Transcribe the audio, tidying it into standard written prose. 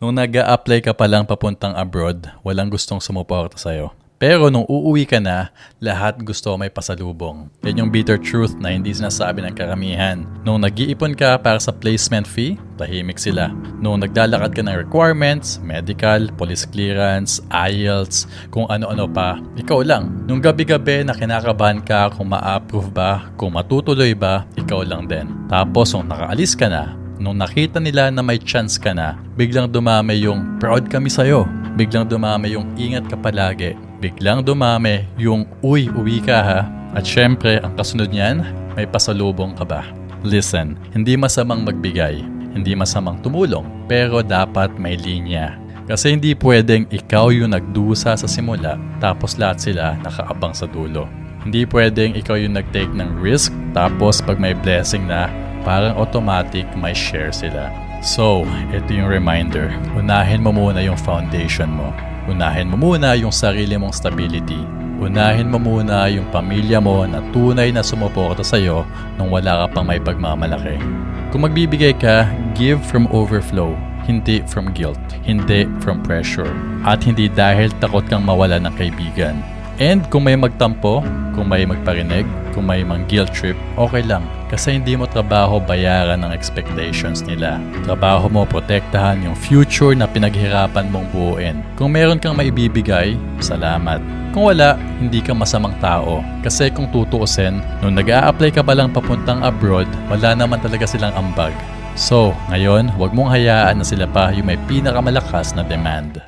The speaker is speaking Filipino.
Nung nag-a-apply ka pa lang papuntang abroad, walang gustong sumuporta sa'yo. Pero nung uuwi ka na, lahat gusto may pasalubong. Yan yung bitter truth na hindi sinasabi ng karamihan. Nung nag-iipon ka para sa placement fee, tahimik sila. Nung naglalakad ka ng requirements, medical, police clearance, IELTS, kung ano-ano pa, ikaw lang. Nung gabi-gabi na kinakabahan ka kung ma-approve ba, kung matutuloy ba, ikaw lang din. Tapos nung nakaalis ka na, nung nakita nila na may chance ka na, biglang dumami yung proud kami sa'yo. Biglang dumami yung ingat ka palagi. Biglang dumami yung uwi ka ha. At syempre, ang kasunod niyan, may pasalubong ka ba? Listen, hindi masamang magbigay. Hindi masamang tumulong. Pero dapat may linya. Kasi hindi pwedeng ikaw yung nagdusa sa simula tapos lahat sila nakaabang sa dulo. Hindi pwedeng ikaw yung nag-take ng risk tapos pag may blessing na, parang automatic may share sila. So, ito yung reminder. Unahin mo muna yung foundation mo. Unahin mo muna yung sarili mong stability. Unahin mo muna yung pamilya mo na tunay na sumuporta sa'yo nung wala ka pang may pagmamalaki. Kung magbibigay ka, give from overflow. Hindi from guilt. Hindi from pressure. At hindi dahil takot kang mawala ng kaibigan. And kung may magtampo, kung may magparinig, kung may guilt trip, okay lang. Kasi hindi mo trabaho bayaran ng expectations nila. Trabaho mo protektahan yung future na pinaghirapan mong buuin. Kung meron kang maibibigay, salamat. Kung wala, hindi ka masamang tao. Kasi kung tutuusin, nung nag-a-apply ka pa lang papuntang abroad, wala naman talaga silang ambag. So, ngayon, huwag mong hayaan na sila pa yung may pinakamalakas na demand.